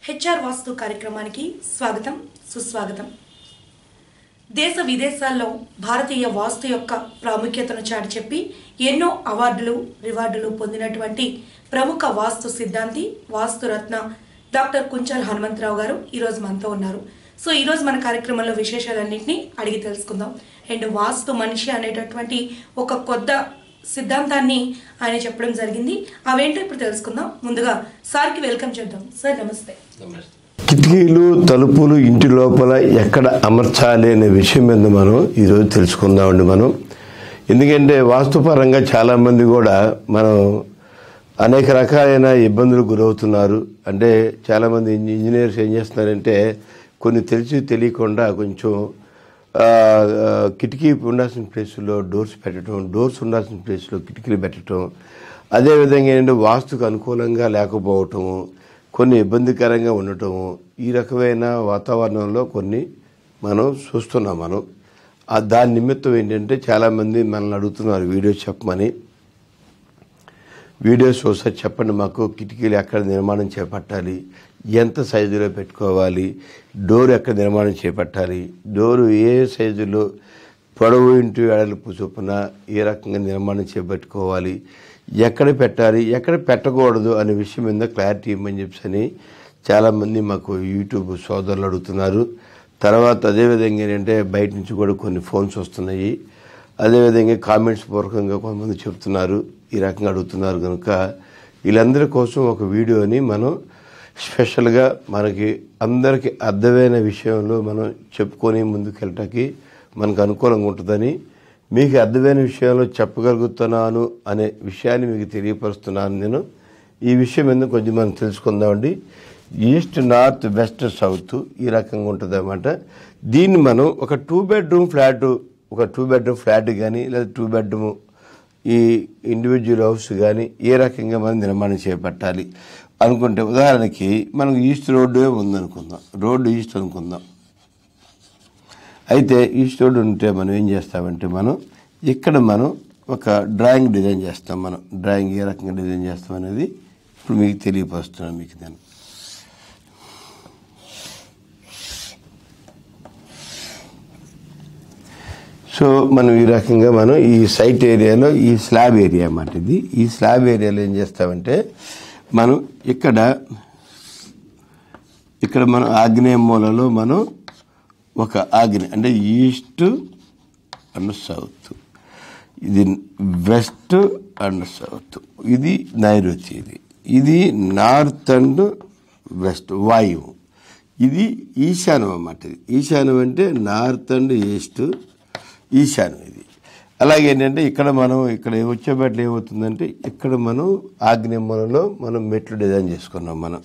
HR వాస్తు కార్యక్రమానికి స్వాగతం సుస్వాగతం. దేశ విదేశాల్లో భారతీయ వాస్తు యొక్క ప్రాముఖ్యతను చాటి చెప్పి ఎన్నో అవార్డులు రివార్డులు పొందినటువంటి ప్రముఖ వాస్తు సిద్ధాంతి వాస్తురత్న డాక్టర్ కుంచల్ హనుమంతరావు గారు ఈరోజు మనతో ఉన్నారు. సో ఈరోజు మన కార్యక్రమంలో విశేషాలన్నింటినీ అడిగి తెలుసుకుందాం. అండ్ వాస్తు మనిషి అనేటటువంటి ఒక కొత్త సిద్ధాంతాన్ని ఆయన చెప్పడం జరిగింది. అవేంటో ఇప్పుడు తెలుసుకుందాం. ముందుగా సార్కి వెల్కమ్ చేద్దాం. సార్ నమస్తే. కిటికీలు తలుపులు ఇంటి లోపల ఎక్కడ అమర్చాలి అనే విషయం మీద మనం ఈరోజు తెలుసుకుందామండి. మనం ఎందుకంటే వాస్తుపరంగా చాలామంది కూడా మనం అనేక రకాలైన ఇబ్బందులు గురవుతున్నారు. అంటే చాలామంది ఇంజనీర్స్ ఏం చేస్తున్నారంటే కొన్ని తెలియకుండా కొంచెం కిటికీ ఉండాల్సిన ప్లేస్లో డోర్స్ పెట్టడం, డోర్స్ ఉండాల్సిన ప్లేస్లో కిటికీలు పెట్టడం, అదేవిధంగా ఏంటంటే వాస్తుకు అనుకూలంగా లేకపోవటము, కొన్ని ఇబ్బందికరంగా ఉండటము, ఈ రకమైన వాతావరణంలో కొన్ని మనం చూస్తున్నాం. మనం దాని నిమిత్తం ఏంటంటే చాలామంది మనల్ని అడుగుతున్నారు వీడియోస్ చెప్పమని. వీడియోస్ ఒకసారి చెప్పండి మాకు, కిటికీలు ఎక్కడ నిర్మాణం చేపట్టాలి, ఎంత సైజులో పెట్టుకోవాలి, డోర్ ఎక్కడ నిర్మాణం చేపట్టాలి, డోరు ఏ సైజులో పొడవు ఇంటి వెడల్పు చొప్పున ఏ రకంగా నిర్మాణం చేపట్టుకోవాలి, ఎక్కడ పెట్టాలి ఎక్కడ పెట్టకూడదు అనే విషయం మీద క్లారిటీ ఇవ్వమని చెప్పని చాలామంది మాకు యూట్యూబ్ సోదరులు అడుగుతున్నారు. తర్వాత అదేవిధంగా ఏంటంటే బయట నుంచి కూడా కొన్ని ఫోన్స్ వస్తున్నాయి. అదేవిధంగా కామెంట్స్ పూర్వకంగా కొంతమంది చెప్తున్నారు, ఈ రకంగా అడుగుతున్నారు. కనుక వీళ్ళందరి కోసం ఒక వీడియోని మనం స్పెషల్గా మనకి అందరికీ అర్థమైన విషయంలో మనం చెప్పుకొని ముందుకెళ్ళటానికి మనకు అనుకూలంగా ఉంటుందని, మీకు అర్థమైన విషయంలో చెప్పగలుగుతున్నాను అనే విషయాన్ని మీకు తెలియపరుస్తున్నాను నేను. ఈ విషయం ఎందుకు కొంచెం మనం తెలుసుకుందామండి. ఈస్ట్ నార్త్ వెస్ట్ సౌత్ ఈ రకంగా ఉంటుంది అన్నమాట. దీన్ని మనం ఒక 2 బెడ్రూమ్ ఫ్లాట్ కానీ లేదా 2 బెడ్రూమ్ ఈ ఇండివిజువల్ హౌస్ కానీ ఏ రకంగా మనం నిర్మాణం చేపట్టాలి అనుకుంటే, ఉదాహరణకి మనకు ఈస్ట్ రోడ్డు ఉందనుకుందాం, రోడ్డు ఈస్ట్ అనుకుందాం. అయితే ఈస్ట్ రోడ్డు ఉంటే మనం ఏం చేస్తామంటే మనం ఇక్కడ మనం ఒక డ్రాయింగ్ డిజైన్ చేస్తాం. మనం డ్రాయింగ్ ఏ రకంగా డిజైన్ చేస్తాం అనేది ఇప్పుడు మీకు తెలియపరుస్తున్నాను. మీకు నేను సో మనం ఈ రకంగా మనం ఈ సైట్ ఏరియాలో ఈ స్లాబ్ ఏరియా అన్నమాట ఇది. ఈ స్లాబ్ ఏరియాలో ఏం చేస్తామంటే మనం ఇక్కడ మనం ఆగ్నేయ మూలలో మనం ఒక అంటే ఈస్ట్ అండ్ సౌత్, ఇది వెస్ట్ అండ్ సౌత్, ఇది నైరుతి, ఇది నార్త్ అండ్ వెస్ట్ వాయువు, ఇది ఈశాన్యం అన్నమాట. ఇది ఈశాన్యం అంటే నార్త్ అండ్ ఈస్ట్ ఈశాన్యం ఇది. అలాగే ఏంటంటే ఇక్కడ వచ్చేపట్లు ఏమవుతుందంటే ఇక్కడ మనం ఆగ్నేయ మూలలో మనం మెట్లు డిజైన్ చేసుకున్నాం మనం.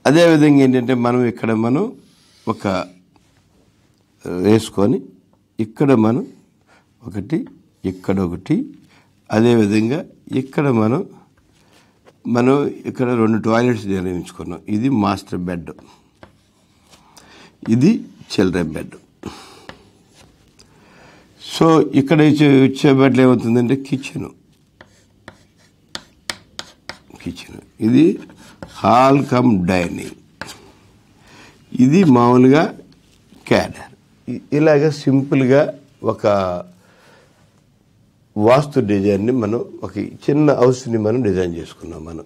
అదేవిధంగా ఏంటంటే మనం ఇక్కడ మనం ఒక వేసుకొని ఇక్కడ మనం ఒకటి ఇక్కడ ఒకటి, అదేవిధంగా ఇక్కడ మనం ఇక్కడ 2 టాయిలెట్స్ నిర్మించుకున్నాం. ఇది మాస్టర్ బెడ్, ఇది చిల్డ్రన్ బెడ్. సో ఇక్కడ వచ్చేపట్లు ఏమవుతుందంటే కిచెన్, ఇది హాల్ కమ్ డైనింగ్, ఇది మామూలుగా క్యాడర్. ఇలాగ సింపుల్గా ఒక వాస్తు డిజైన్ని మనం ఒక చిన్న హౌస్ని మనం డిజైన్ చేసుకున్నాం. మనం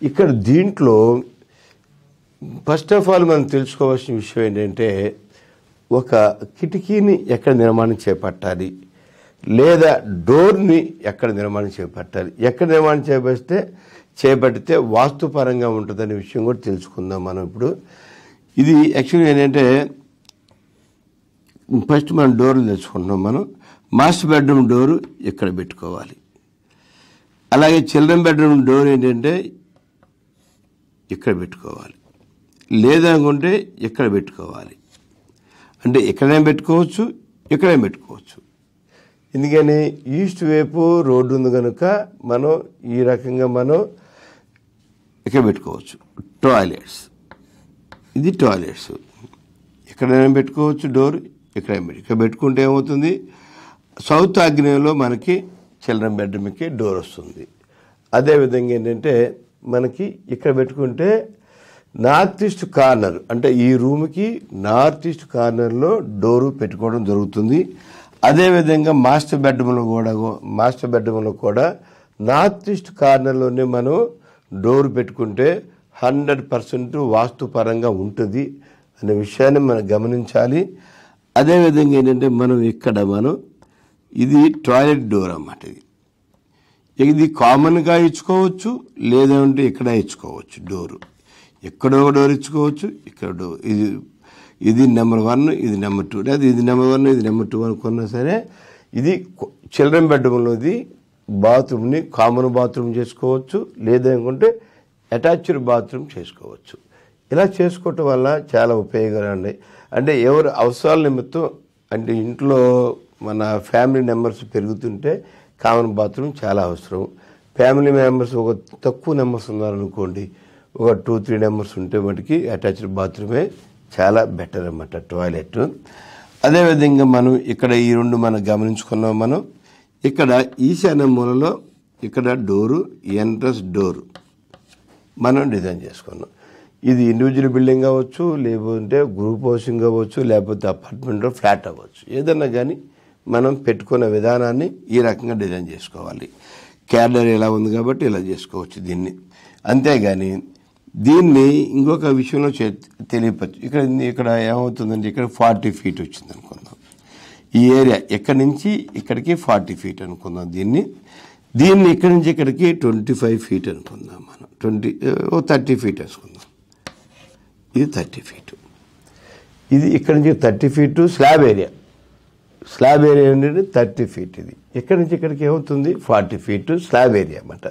ఇక్కడ దీంట్లో ఫస్ట్ ఆఫ్ ఆల్ మనం తెలుసుకోవాల్సిన విషయం ఏంటంటే ఒక కిటికీని ఎక్కడ నిర్మాణం చేపట్టాలి, లేదా డోర్ని ఎక్కడ నిర్మాణం చేపట్టాలి, ఎక్కడ నిర్మాణం చేపట్టితే వాస్తుపరంగా ఉంటుందనే విషయం కూడా తెలుసుకుందాం మనం ఇప్పుడు. ఇది యాక్చువల్గా ఏంటంటే ఫస్ట్ మనం డోర్లు తెచ్చుకుంటున్నాం. మనం మాస్టర్ బెడ్రూమ్ డోరు ఇక్కడ పెట్టుకోవాలి. అలాగే చిల్డ్రన్ బెడ్రూమ్ డోర్ ఏంటంటే ఇక్కడ పెట్టుకోవాలి, లేదనుకుంటే ఇక్కడ పెట్టుకోవాలి. అంటే ఎక్కడైనా పెట్టుకోవచ్చు, ఎక్కడైనా పెట్టుకోవచ్చు. ఎందుకని ఈస్ట్ వైపు రోడ్డు ఉంది కనుక మనం ఈ రకంగా మనం ఇక్కడ పెట్టుకోవచ్చు. టాయిలెట్స్, ఇది టాయిలెట్స్ ఎక్కడైనా పెట్టుకోవచ్చు. డోర్ ఇక్కడ పెట్టుకుంటే ఏమవుతుంది, సౌత్ ఆగ్నేయంలో మనకి చిల్డ్రన్ బెడ్రూమ్కి డోర్ వస్తుంది. అదేవిధంగా ఏంటంటే మనకి ఇక్కడ పెట్టుకుంటే నార్త్ ఈస్ట్ కార్నర్ అంటే ఈ రూమ్కి నార్త్ ఈస్ట్ కార్నర్లో డోరు పెట్టుకోవడం జరుగుతుంది. అదేవిధంగా మాస్టర్ బెడ్రూమ్లో కూడా నార్త్ ఈస్ట్ కార్నర్లోనే మనం డోర్ పెట్టుకుంటే 100% వాస్తుపరంగా ఉంటుంది అనే విషయాన్ని మనం గమనించాలి. అదేవిధంగా ఏంటంటే ఇది టాయిలెట్ డోర్ అన్నమాట. ఇది కామన్గా ఇచ్చుకోవచ్చు, లేదంటే ఇక్కడ ఇచ్చుకోవచ్చు. డోరు ఎక్కడో డోర్ ఇచ్చుకోవచ్చు, ఇక్కడ డోర్ ఇది నెంబర్ 1, ఇది నెంబర్ 2, లేదా ఇది నెంబర్ 1, ఇది నెంబర్ 2 అనుకున్నా సరే ఇది చిల్డ్రన్ బెడ్రూమ్లోది బాత్రూమ్ని కామన్ బాత్రూమ్ చేసుకోవచ్చు, లేదనుకుంటే అటాచ్డ్ బాత్రూమ్ చేసుకోవచ్చు. ఇలా చేసుకోవటం వల్ల చాలా ఉపయోగాలు ఉన్నాయి. అంటే ఎవరు అవసరాల నిమిత్తం అంటే ఇంట్లో మన ఫ్యామిలీ మెంబర్స్ పెరుగుతుంటే కామన్ బాత్రూమ్ చాలా అవసరం. ఫ్యామిలీ మెంబర్స్ ఒక తక్కువ నెంబర్స్ ఉన్నారనుకోండి, ఒక 2-3 నెంబర్స్ ఉంటే మటుకి అటాచ్డ్ బాత్రూమే చాలా బెటర్ అన్నమాట టాయిలెట్. అదేవిధంగా మనం ఇక్కడ ఈ రెండు మనం గమనించుకున్నాం. మనం ఇక్కడ ఈశాన్య మూలలో ఇక్కడ డోరు ఎంట్రన్స్ డోరు మనం డిజైన్ చేసుకున్నాం. ఇది ఇండివిజువల్ బిల్డింగ్ అవ్వచ్చు, లేకపోతే గ్రూప్ హౌసింగ్ అవ్వచ్చు, లేకపోతే అపార్ట్మెంట్ ఫ్లాట్ అవ్వచ్చు. ఏదన్నా కానీ మనం పెట్టుకున్న విధానాన్ని ఈ రకంగా డిజైన్ చేసుకోవాలి. క్యారిడర్ ఎలా ఉంది కాబట్టి ఇలా చేసుకోవచ్చు దీన్ని. అంతేగాని దీన్ని ఇంకొక విషయంలో తెలియపచ్చు. ఇక్కడ ఏమవుతుందంటే ఇక్కడ 40 feet వచ్చింది అనుకుందాం. ఈ ఏరియా ఎక్కడి నుంచి ఇక్కడికి 40 feet అనుకుందాం. దీన్ని ఇక్కడి నుంచి ఇక్కడికి 25 feet అనుకుందాం. మనం 30 feet వేసుకుందాం. ఇది 30 feet. ఇది ఇక్కడి నుంచి 30 feet స్లాబ్ ఏరియా ఏంటంటే 30 feet. ఇది ఇక్కడి నుంచి ఇక్కడికి ఏమవుతుంది 40 feet స్లాబ్ ఏరియా అన్నమాట.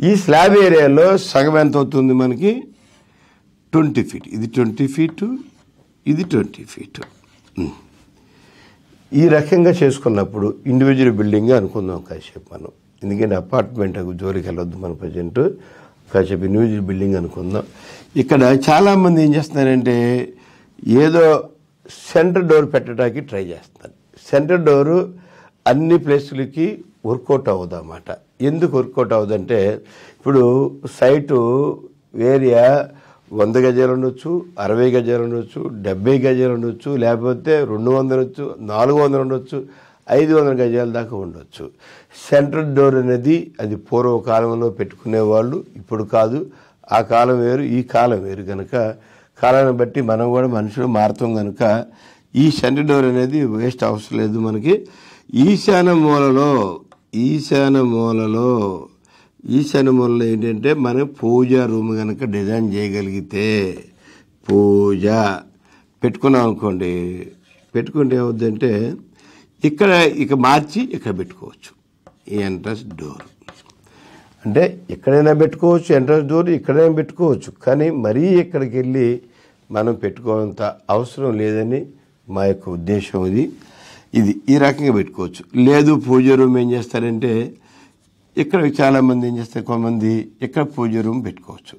ఈ స్లాబ్ ఏరియాలో సగం ఎంత అవుతుంది మనకి 20 feet. ఇది 20 feet, ఇది 20 feet. ఈ రకంగా చేసుకున్నప్పుడు ఇండివిజువల్ బిల్డింగ్ అనుకుందాం కాసేపు మనం. ఎందుకంటే అపార్ట్మెంట్ జోలికి వెళ్ళొద్దు మనం ప్రజెంట్. కాసేపు ఇండివిజువల్ బిల్డింగ్ అనుకుందాం. ఇక్కడ చాలామంది ఏం చేస్తున్నారంటే ఏదో సెంటర్ డోర్ పెట్టడానికి ట్రై చేస్తున్నారు. సెంటర్ డోరు అన్ని ప్లేసులకి వర్కౌట్ అవ్వదు అన్నమాట. ఎందుకు వర్కౌట్ అవ్వదంటే ఇప్పుడు సైటు ఏరియా 100 గజాలు ఉండొచ్చు, 60 గజాలు ఉండొచ్చు, 70 గజాలు ఉండొచ్చు, లేకపోతే 200 ఉండొచ్చు, 400 ఉండొచ్చు, 500 గజాల దాకా ఉండొచ్చు. సెంట్రల్ డోర్ అనేది అది పూర్వకాలంలో పెట్టుకునేవాళ్ళు, ఇప్పుడు కాదు. ఆ కాలం వేరు, ఈ కాలం వేరు కనుక కాలాన్ని బట్టి మనం కూడా మనుషులు మారుతాం కనుక ఈ సెంట్రల్ డోర్ అనేది వేస్ట్ అవసరం లేదు మనకి. ఈశాన్య మూలలో ఏంటంటే మనం పూజా రూమ్ కనుక డిజైన్ చేయగలిగితే పూజ పెట్టుకున్నాం అనుకోండి, పెట్టుకుంటే ఏమవుద్దంటే ఇక మార్చి ఇక్కడ పెట్టుకోవచ్చు. ఈ ఎంట్రన్స్ డోర్ అంటే ఎక్కడైనా పెట్టుకోవచ్చు, ఎంట్రన్స్ డోర్ ఎక్కడైనా పెట్టుకోవచ్చు. కానీ మరీ ఇక్కడికి వెళ్ళి మనం పెట్టుకోనంత అవసరం లేదని మా యొక్క ఉద్దేశం. ఇది ఈ రకంగా పెట్టుకోవచ్చు. లేదు పూజ రూమ్ ఏం చేస్తారంటే ఇక్కడ చాలామంది ఏం చేస్తారు, కొంతమంది ఇక్కడ పూజ రూమ్ పెట్టుకోవచ్చు.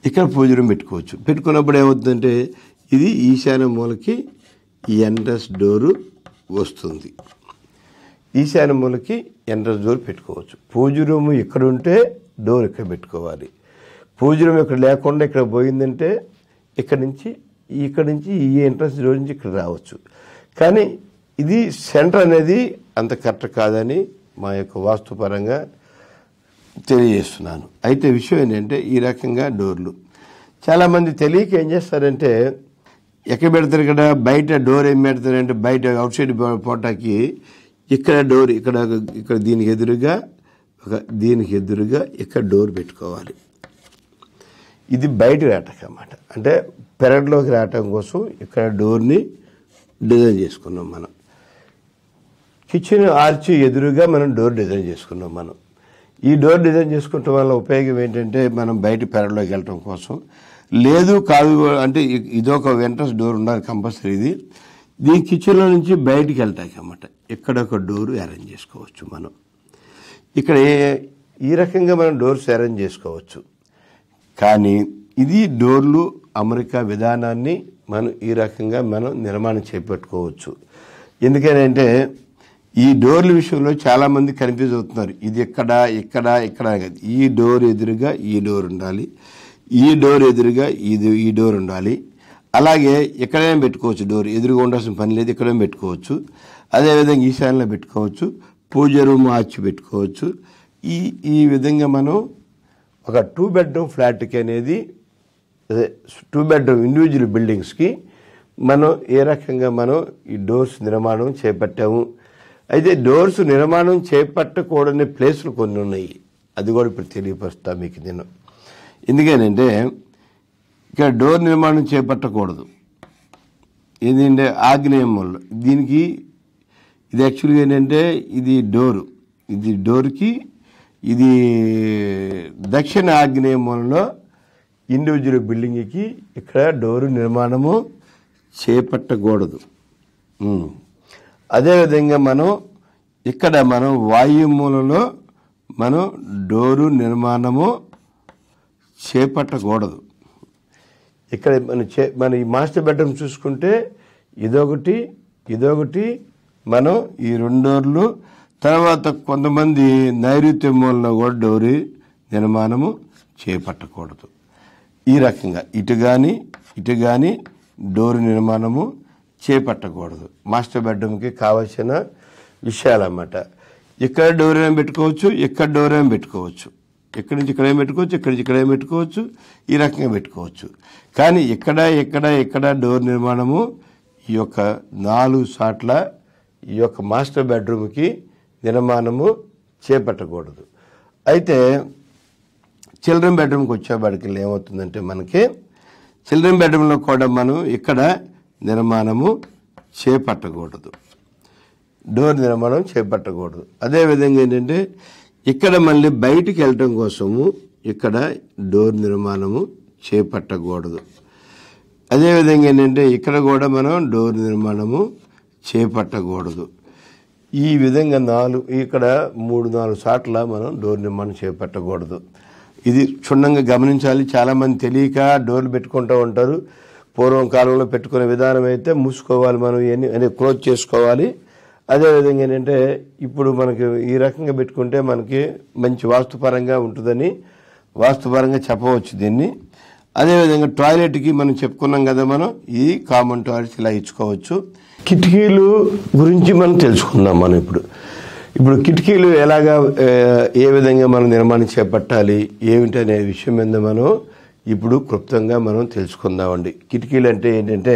ఇక్కడ పూజ రూమ్ పెట్టుకోవచ్చు. పెట్టుకున్నప్పుడు ఏమవుతుందంటే ఇది ఈశాన్య మూలకి ఈ ఎంట్రన్స్ డోరు వస్తుంది. ఈశాన్య మూలకి ఎంట్రన్స్ డోర్ పెట్టుకోవచ్చు. పూజ రూమ్ ఇక్కడ ఉంటే డోర్ ఇక్కడ పెట్టుకోవాలి. పూజ రూమ్ ఇక్కడ లేకుండా ఇక్కడ పోయిందంటే ఇక్కడ నుంచి ఈ ఎంట్రన్స్ డోర్ నుంచి ఇక్కడ రావచ్చు. కానీ ఇది సెంటర్ అనేది అంత కరెక్ట్ కాదని మా యొక్క వాస్తుపరంగా తెలియజేస్తున్నాను. అయితే విషయం ఏంటంటే ఈ రకంగా డోర్లు చాలామంది తెలియక ఏం చేస్తారంటే ఎక్కడ పెడతారు, ఇక్కడ బయట డోర్ ఏం పెడతారంటే బయట అవుట్ సైడ్ పోటాకి ఇక్కడ డోర్ ఇక్కడ దీనికి ఎదురుగా ఇక్కడ డోర్ పెట్టుకోవాలి. ఇది బయట రావటం అన్నమాట. అంటే పెరట్లోకి రావటం కోసం ఇక్కడ డోర్ని డిజైన్ చేసుకున్నాం మనం. కిచెన్ ఆర్చ్ ఎదురుగా మనం డోర్ డిజైన్ చేసుకున్నాం మనం. ఈ డోర్ డిజైన్ చేసుకోవటం వల్ల ఉపయోగం ఏంటంటే మనం బయట పెరట్లోకి వెళ్ళటం కోసం. లేదు కాదు అంటే ఇదొక ఎంట్రన్స్ డోర్ ఉండాలి కంపల్సరీ. దీని కిచెన్లో నుంచి బయటికి వెళ్తాకి అన్నమాట. ఇక్కడ ఒక డోర్ అరేంజ్ చేసుకోవచ్చు మనం. ఇక్కడ ఈ రకంగా మనం డోర్స్ అరేంజ్ చేసుకోవచ్చు. కానీ ఇది డోర్లు అమరిక విధానాన్ని మనం ఈ రకంగా మనం నిర్మాణం చేపట్టుకోవచ్చు. ఎందుకంటే ఈ డోర్ల విషయంలో చాలామంది కన్ఫ్యూజ్ అవుతున్నారు. ఇది ఇక్కడ ఇక్కడ ఇక్కడ కాదు. ఈ డోర్ ఎదురుగా ఈ డోర్ ఉండాలి, ఈ డోర్ ఎదురుగా ఈ డోర్ ఉండాలి. అలాగే ఎక్కడైనా పెట్టుకోవచ్చు, డోర్ ఎదురుగా ఉండాల్సిన పని లేదు, ఎక్కడైనా పెట్టుకోవచ్చు. అదేవిధంగా ఈశాన్యంలో పెట్టుకోవచ్చు, పూజ రూమ్ ఆర్చి పెట్టుకోవచ్చు. ఈ విధంగా మనం ఒక 2 బెడ్రూమ్ ఫ్లాట్కి అనేది 2 బెడ్రూమ్ ఇండివిజువల్ బిల్డింగ్స్కి మనం ఏ రకంగా మనం ఈ డోర్స్ నిర్మాణం చేపట్టాము. అయితే డోర్స్ నిర్మాణం చేపట్టకూడని ప్లేసులు కొన్ని ఉన్నాయి, అది కూడా ఇప్పుడు తెలియపరుస్తా మీకు నేను. ఎందుకనంటే ఇక్కడ డోర్ నిర్మాణం చేపట్టకూడదు, ఏంటంటే ఆగ్నేయం మూలలో. దీనికి ఇది యాక్చువల్గా ఏంటంటే ఇది డోర్కి ఇది దక్షిణ ఆగ్నేయ మూలలో ఇండివిజువల్ బిల్డింగ్కి ఇక్కడ డోరు నిర్మాణము చేపట్టకూడదు. అదేవిధంగా మనం ఇక్కడ వాయు మూలలో మనం డోరు నిర్మాణము చేపట్టకూడదు. ఇక్కడ మన ఈ మాస్టర్ బెడ్రూమ్ చూసుకుంటే ఇదొకటి మనం ఈ 2 డోర్లు. తర్వాత కొంతమంది నైరుత్య మూలలో కూడా డోరు నిర్మాణము చేపట్టకూడదు. ఈ రకంగా ఇటు కానీ డోరు నిర్మాణము చేపట్టకూడదు. మాస్టర్ బెడ్రూమ్కి కావాల్సిన విషయాలన్నమాట. ఇక్కడ డోర్ ఏం పెట్టుకోవచ్చు, ఇక్కడ డోర్ ఏం పెట్టుకోవచ్చు, ఇక్కడి నుంచి ఇక్కడ ఏం పెట్టుకోవచ్చు, ఇక్కడి నుంచి ఇక్కడ ఏం పెట్టుకోవచ్చు, ఈ రకంగా పెట్టుకోవచ్చు. కానీ ఇక్కడ డోర్ నిర్మాణము ఈ యొక్క 4 సాట్ల ఈ యొక్క మాస్టర్ బెడ్రూమ్కి నిర్మాణము చేపట్టకూడదు. అయితే చిల్డ్రన్ బెడ్రూమ్కి వచ్చేవాడికి ఏమవుతుందంటే మనకి చిల్డ్రన్ బెడ్రూమ్లో కూడా మనం ఇక్కడ నిర్మాణము చేపట్టకూడదు, డోర్ నిర్మాణం చేపట్టకూడదు. అదేవిధంగా ఏంటంటే ఇక్కడ మళ్ళీ బయటికి వెళ్ళటం కోసము ఇక్కడ డోర్ నిర్మాణము చేపట్టకూడదు. అదేవిధంగా ఏంటంటే ఇక్కడ కూడా మనం డోర్ నిర్మాణము చేపట్టకూడదు. ఈ విధంగా 3-4 సార్లు మనం డోర్ నిర్మాణం చేపట్టకూడదు. ఇది క్షుణ్ణంగా గమనించాలి. చాలామంది తెలియక డోర్లు పెట్టుకుంటూ ఉంటారు. పూర్వం కాలంలో పెట్టుకునే విధానం అయితే మూసుకోవాలి, మనం ఇవన్నీ క్లోజ్ చేసుకోవాలి. అదేవిధంగా ఏంటంటే ఇప్పుడు మనకి ఈ రకంగా పెట్టుకుంటే మనకి మంచి వాస్తుపరంగా ఉంటుందని వాస్తుపరంగా చెప్పవచ్చు దీన్ని. అదేవిధంగా టాయిలెట్కి మనం చెప్పుకున్నాం కదా, మనం ఈ కామన్ టాయిలెట్స్ ఇలా ఇచ్చుకోవచ్చు. కిటికీలు గురించి మనం తెలుసుకుందాం. మనం ఇప్పుడు కిటికీలు ఏ విధంగా మనం నిర్మాణం చేపట్టాలి ఏమిటి అనే విషయం మీద మనం ఇప్పుడు క్లుప్తంగా మనం తెలుసుకుందామండి. కిటికీలు అంటే ఏంటంటే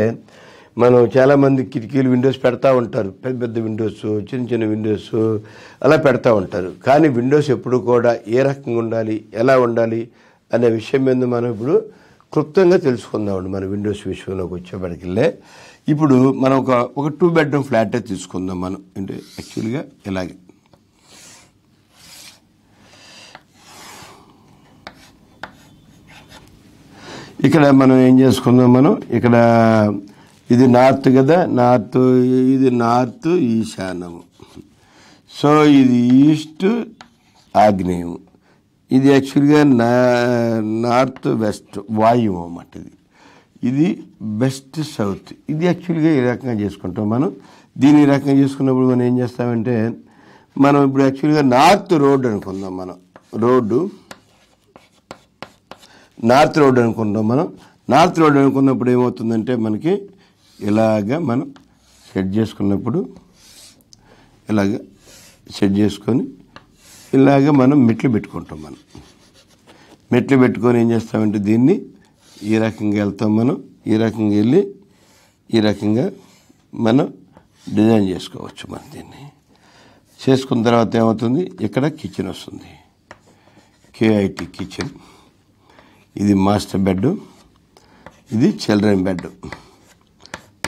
మనం చాలామంది కిటికీలు విండోస్ పెడతా ఉంటారు, పెద్ద విండోస్, చిన్న విండోస్ అలా పెడతా ఉంటారు. కానీ విండోస్ ఎప్పుడు కూడా ఏ రకంగా ఉండాలి, ఎలా ఉండాలి అనే విషయం మీద మనం ఇప్పుడు క్లుప్తంగా తెలుసుకుందామండి. మన విండోస్ విషయంలోకి వచ్చేప్పటికెళ్ళే ఇప్పుడు మనం ఒక 2 బెడ్రూమ్ ఫ్లాటే తీసుకుందాం. మనం అంటే యాక్చువల్గా ఇలాగే ఇక్కడ మనం ఏం చేసుకుందాం, మనం ఇక్కడ ఇది నార్త్ కదా, ఇది నార్త్ ఈశాన్యము. సో ఇది ఈస్ట్ ఆగ్నేయం, ఇది యాక్చువల్గా నార్త్ వెస్ట్ వాయువు అన్నమాట. ఇది వెస్ట్ సౌత్. ఇది యాక్చువల్గా ఈ రకంగా చేసుకుంటాం మనం. దీన్ని ఈ రకంగా చేసుకున్నప్పుడు మనం ఏం చేస్తామంటే మనం ఇప్పుడు యాక్చువల్గా నార్త్ రోడ్ అనుకుందాం. మనం నార్త్ రోడ్ అనుకుంటాం. మనం నార్త్ రోడ్ అనుకున్నప్పుడు ఏమవుతుందంటే మనకి ఇలాగా మనం సెట్ చేసుకున్నప్పుడు ఇలాగ సెట్ చేసుకొని ఇలాగ మనం మెట్లు పెట్టుకుంటాం. మనం మెట్లు పెట్టుకొని ఏం చేస్తామంటే దీన్ని ఈ రకంగా వెళ్తాం. మనం ఈ రకంగా వెళ్ళి ఈ రకంగా మనం డిజైన్ చేసుకోవచ్చు. మనం దీన్ని చేసుకున్న తర్వాత ఏమవుతుంది, ఇక్కడ కిచెన్ వస్తుంది, KIT కిచెన్. ఇది మాస్టర్ బెడ్, ఇది చిల్డ్రన్ బెడ్,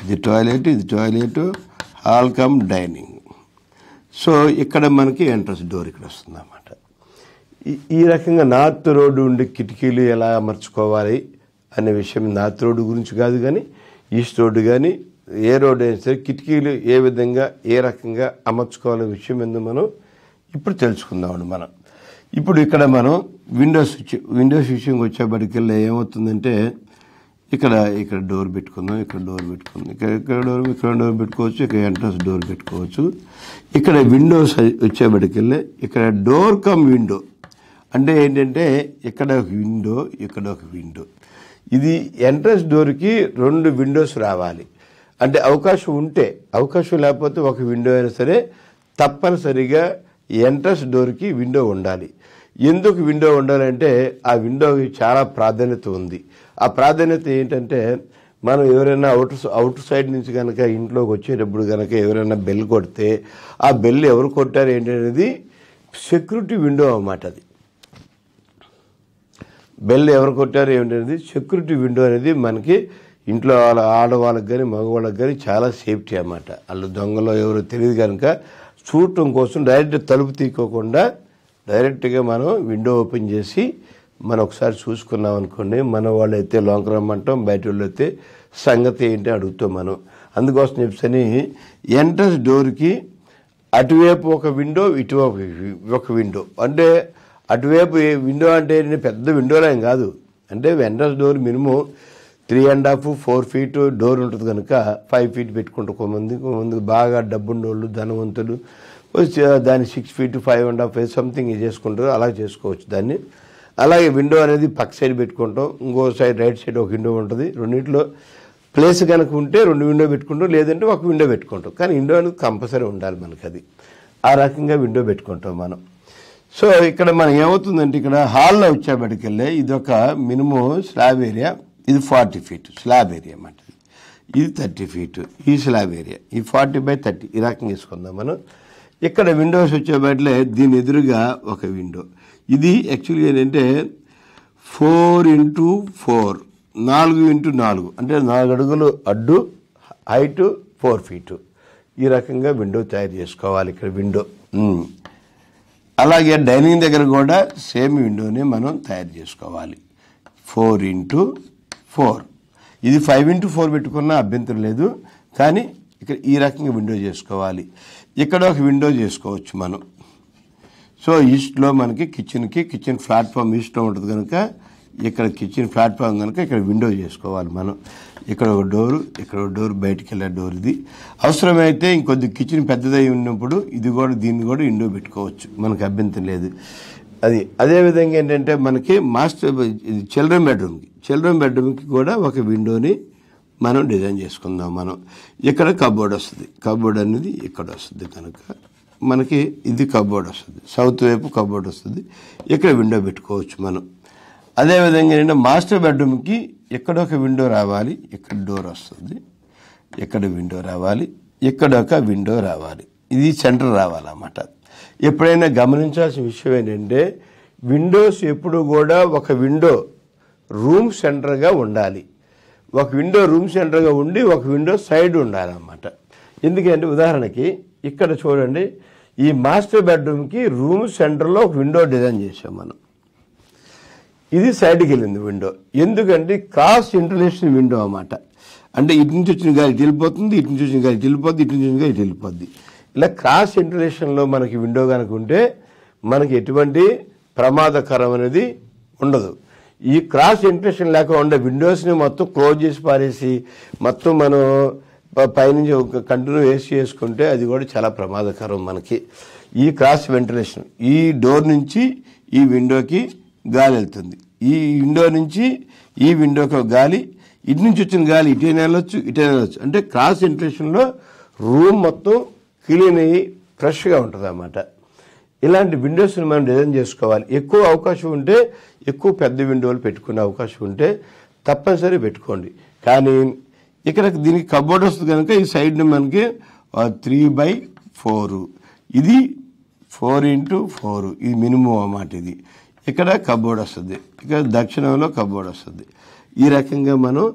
ఇది toilet hall cum dining. So ఇక్కడ మనకి ఎంట్రన్స్ డోర్ ఇక్కడ వస్తుంది అన్నమాట. ఈ రకంగా నార్త్ రోడ్డు ఉండి కిటికీలు ఎలా అమర్చుకోవాలి అనే విషయం నార్త్ రోడ్డు గురించి కాదు, కానీ ఈస్ట్ రోడ్డు కానీ ఏ రోడ్డు అయినా సరే కిటికీలు ఏ విధంగా ఏ రకంగా అమర్చుకోవాలనే విషయం ఎందుకు మనం ఇప్పుడు తెలుసుకుందామండి. మనం ఇప్పుడు ఇక్కడ మనం విండోస్ విషయంకి వచ్చేప్పటికల్లా ఏమవుతుందంటే ఇక్కడ డోర్ పెట్టుకుందాం, ఇక్కడ డోర్ పెట్టుకుందాం, ఇక్కడ డోర్ పెట్టుకోవచ్చు, ఇక్కడ ఎంట్రన్స్ డోర్ పెట్టుకోవచ్చు. ఇక్కడ విండోస్ వచ్చేబడికెళ్ళి ఇక్కడ డోర్ కమ్ విండో అంటే ఏంటంటే ఇక్కడ ఒక విండో, ఇక్కడ ఒక విండో. ఇది ఎంట్రన్స్ డోర్కి 2 విండోస్ రావాలి. అంటే అవకాశం ఉంటే, అవకాశం లేకపోతే ఒక విండో అయినా సరే తప్పనిసరిగా ఎంట్రన్స్ డోర్కి విండో ఉండాలి. ఎందుకు విండో ఉండాలంటే ఆ విండోకి చాలా ప్రాధాన్యత ఉంది. ఆ ప్రాధాన్యత ఏంటంటే మనం ఎవరైనా అవుటర్ సైడ్ నుంచి కనుక ఇంట్లోకి వచ్చేటప్పుడు కనుక ఎవరైనా బెల్ కొడితే ఆ బెల్ ఎవరు కొట్టారు ఏంటనేది సెక్యూరిటీ విండో అన్నమాట. అది బెల్ ఎవరు కొట్టారు ఏమిటనేది సెక్యూరిటీ విండో అనేది మనకి ఇంట్లో ఆడవాళ్ళకి కానీ మగవాళ్ళకి కానీ చాలా సేఫ్టీ అన్నమాట. వాళ్ళు దొంగలో ఎవరో తెలియదు కనుక చూడటం కోసం డైరెక్ట్ తలుపు తీసుకోకుండా డైరెక్ట్గా మనం విండో ఓపెన్ చేసి మనం ఒకసారి చూసుకున్నాం అనుకోండి, మన వాళ్ళు అయితే లోనికి రమ్మంటాం, బయట వాళ్ళు అయితే సంగతి ఏంటి అడుగుతాం మనం. అందుకోసం చెప్పని ఎంట్రన్స్ డోర్కి అటువైపు ఒక విండో, ఇటువైపు ఒక విండో. అంటే అటువైపు విండో అంటే పెద్ద విండోలేం కాదు. అంటే entrance door minimum 3.5 4 feet door ఉంటుంది కనుక 5 feet పెట్టుకుంటారు. కొంతమంది బాగా డబ్బున్నోళ్ళు ధనవంతులు దాన్ని 6 feet 5.5 సంథింగ్ చేసుకుంటారు. అలా చేసుకోవచ్చు దాన్ని. అలాగే విండో అనేది పక్క సైడ్ పెట్టుకుంటాం, ఇంకో సైడ్ రైట్ సైడ్ ఒక విండో ఉంటుంది. రెండింటిలో ప్లేస్ కనుక ఉంటే 2 విండో పెట్టుకుంటాం, లేదంటే ఒక విండో పెట్టుకుంటాం. కానీ విండో అనేది కంపల్సరీ ఉండాలి మనకి. అది ఆ రకంగా విండో పెట్టుకుంటాం మనం. సో ఇక్కడ మనం ఏమవుతుందంటే ఇక్కడ హాల్లో వచ్చేబడికెళ్ళే ఇది ఒక మినిమం స్లాబ్ ఏరియా. ఇది 40 feet స్లాబ్ ఏరియా అన్నమాట. ఇది 30 feet ఈ స్లాబ్ ఏరియా. ఈ 40/30 ఈ రకంగా తీసుకుందాం మనం. ఇక్కడ విండోస్ వచ్చేబట్లే దీని ఎదురుగా ఒక విండో. ఇది యాక్చువల్గా ఏంటంటే 4x4 4x4 అంటే 4 అడుగులు అడ్డు, హైట్ 4 feet. ఈ రకంగా విండో తయారు చేసుకోవాలి ఇక్కడ విండో. అలాగే డైనింగ్ దగ్గర కూడా సేమ్ విండోని మనం తయారు చేసుకోవాలి. 4x4 ఇది 5x4 పెట్టుకున్నా అభ్యంతరం లేదు, కానీ ఇక్కడ ఈ రకంగా విండో చేసుకోవాలి. ఇక్కడ ఒక విండో చేసుకోవచ్చు మనం. సో ఈస్ట్లో మనకి కిచెన్ ప్లాట్ఫామ్ ఈస్ట్లో ఉంటుంది కనుక ఇక్కడ కిచెన్ ప్లాట్ఫామ్ కనుక ఇక్కడ విండో చేసుకోవాలి మనం. ఇక్కడ ఒక డోరు, ఇక్కడ ఒక డోర్, బయటికి వెళ్ళే డోర్. ఇది అవసరమైతే ఇంకొద్ది కిచెన్ పెద్దదై ఉన్నప్పుడు దీన్ని కూడా విండో పెట్టుకోవచ్చు, మనకు అభ్యంతరం లేదు. అదేవిధంగా ఏంటంటే మనకి చిల్డ్రన్ బెడ్రూమ్కి కూడా ఒక విండోని మనం డిజైన్ చేసుకుందాం మనం. ఇక్కడ కబోర్డ్ వస్తుంది, కబోర్డ్ అనేది ఇక్కడ వస్తుంది కనుక మనకి ఇది కబోర్డ్ వస్తుంది, సౌత్ వైపు కబోర్డ్ వస్తుంది. ఇక్కడ విండో పెట్టుకోవచ్చు మనం. అదేవిధంగా ఏంటంటే మాస్టర్ బెడ్రూమ్కి ఇక్కడ ఒక విండో రావాలి, ఇక్కడ డోర్ వస్తుంది, ఇక్కడ విండో రావాలి, ఇక్కడ ఒక విండో రావాలి, ఇది సెంటర్ రావాలన్నమాట. ఎప్పుడైనా గమనించాల్సిన విషయం ఏంటంటే విండోస్ ఎప్పుడు కూడా ఒక విండో రూమ్ సెంటర్గా ఉండాలి. ఒక విండో రూమ్ సెంటర్గా ఉండి ఒక విండో సైడ్ ఉండాలన్నమాట. ఎందుకంటే ఉదాహరణకి ఇక్కడ చూడండి, ఈ మాస్టర్ బెడ్రూమ్కి రూమ్ సెంటర్లో ఒక విండో డిజైన్ చేసాం మనం. ఇది సైడ్కి వెళ్ళింది విండో. ఎందుకంటే క్రాస్ ఇంటర్లేషన్ విండో అన్నమాట. అంటే ఇటు నుంచి వచ్చిన గాలి ఇటు వెళ్ళిపోతుంది, ఇటు నుంచి వచ్చిన గాలి ఇటు వెళ్ళిపోద్ది, ఇటు నుంచి వచ్చిన గాలి ఇటు వెళ్ళిపోద్ది. ఇలా క్రాస్ ఇంటర్లేషన్లో మనకి విండో కనుక ఉంటే మనకి ఎటువంటి ప్రమాదకరం అనేది ఉండదు. ఈ క్రాస్ ఇంటర్లేషన్ లేకుండా విండోస్ని మొత్తం క్లోజ్ చేసి పారేసి మొత్తం మనం పైనుంచి ఒక కంటిన్యూ వేసి చేసుకుంటే అది కూడా చాలా ప్రమాదకరం మనకి. ఈ క్రాస్ వెంటిలేషన్, ఈ డోర్ నుంచి ఈ విండోకి గాలి వెళ్తుంది, ఈ విండో నుంచి ఈ విండోకి గాలి, ఇటు నుంచి వచ్చిన గాలి ఇటైనా వెళ్ళొచ్చు, ఇటైనా వెళ్ళొచ్చు. అంటే క్రాస్ వెంటిలేషన్లో రూమ్ మొత్తం క్లీన్ అయ్యి ఫ్రెష్గా ఉంటుంది అన్నమాట. ఇలాంటి విండోస్ని మనం డిజైన్ చేసుకోవాలి. ఎక్కువ అవకాశం ఉంటే ఎక్కువ పెద్ద విండోలు పెట్టుకునే అవకాశం ఉంటే తప్పనిసరి పెట్టుకోండి. కానీ ఇక్కడ దీనికి కబోర్డ్ వస్తుంది కనుక ఈ సైడ్ని మనకి 3/4, ఇది 4x4, ఇది మినిమం అన్నమాట. ఇది ఇక్కడ కబోర్డ్ వస్తుంది, ఇక్కడ దక్షిణంలో కబోర్డ్ వస్తుంది. ఈ రకంగా మనం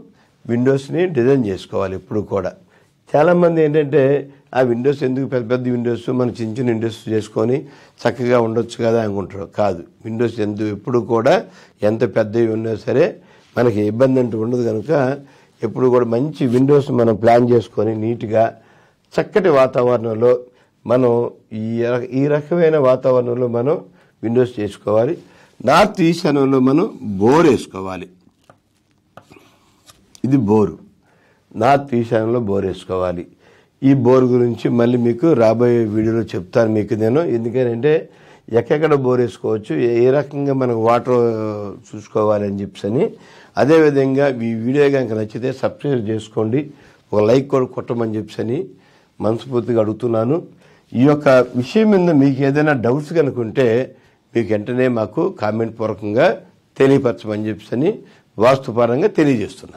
విండోస్ని డిజైన్ చేసుకోవాలి ఎప్పుడు కూడా. చాలామంది ఏంటంటే ఆ విండోస్ ఎందుకు పెద్ద పెద్ద విండోస్, మనం చిన్న చిన్న విండోస్ చేసుకొని చక్కగా ఉండొచ్చు కదా అనుకుంటారు. కాదు, విండోస్ ఎప్పుడు కూడా ఎంత పెద్దవి ఉన్నా సరే మనకి ఇబ్బంది అంటూ ఉండదు కనుక ఎప్పుడు కూడా మంచి విండోస్ మనం ప్లాన్ చేసుకొని నీట్గా చక్కటి వాతావరణంలో మనం ఈ రకమైన వాతావరణంలో మనం విండోస్ చేసుకోవాలి. నార్త్ ఈశాన్యంలో మనం బోర్ వేసుకోవాలి. ఇది బోరు. నార్త్ ఈశాన్యంలో బోర్ వేసుకోవాలి. ఈ బోర్ గురించి మళ్ళీ మీకు రాబోయే వీడియోలో చెప్తాను మీకు నేను. ఎందుకంటే ఎక్కడెక్కడ బోర్ వేసుకోవచ్చు, ఏ రకంగా మనకు వాటర్ చూసుకోవాలి అని చెప్పని. అదేవిధంగా ఈ వీడియో కనుక నచ్చితే సబ్స్క్రైబ్ చేసుకోండి, ఒక లైక్ కూడా కొట్టమని చెప్పని మనస్ఫూర్తిగా అడుగుతున్నాను. ఈ యొక్క విషయం మీద మీకు ఏదైనా డౌట్స్ కనుకుంటే మీకు వెంటనే మాకు కామెంట్ పూర్వకంగా తెలియపరచమని చెప్పని వాస్తుపరంగా తెలియజేస్తున్నాను.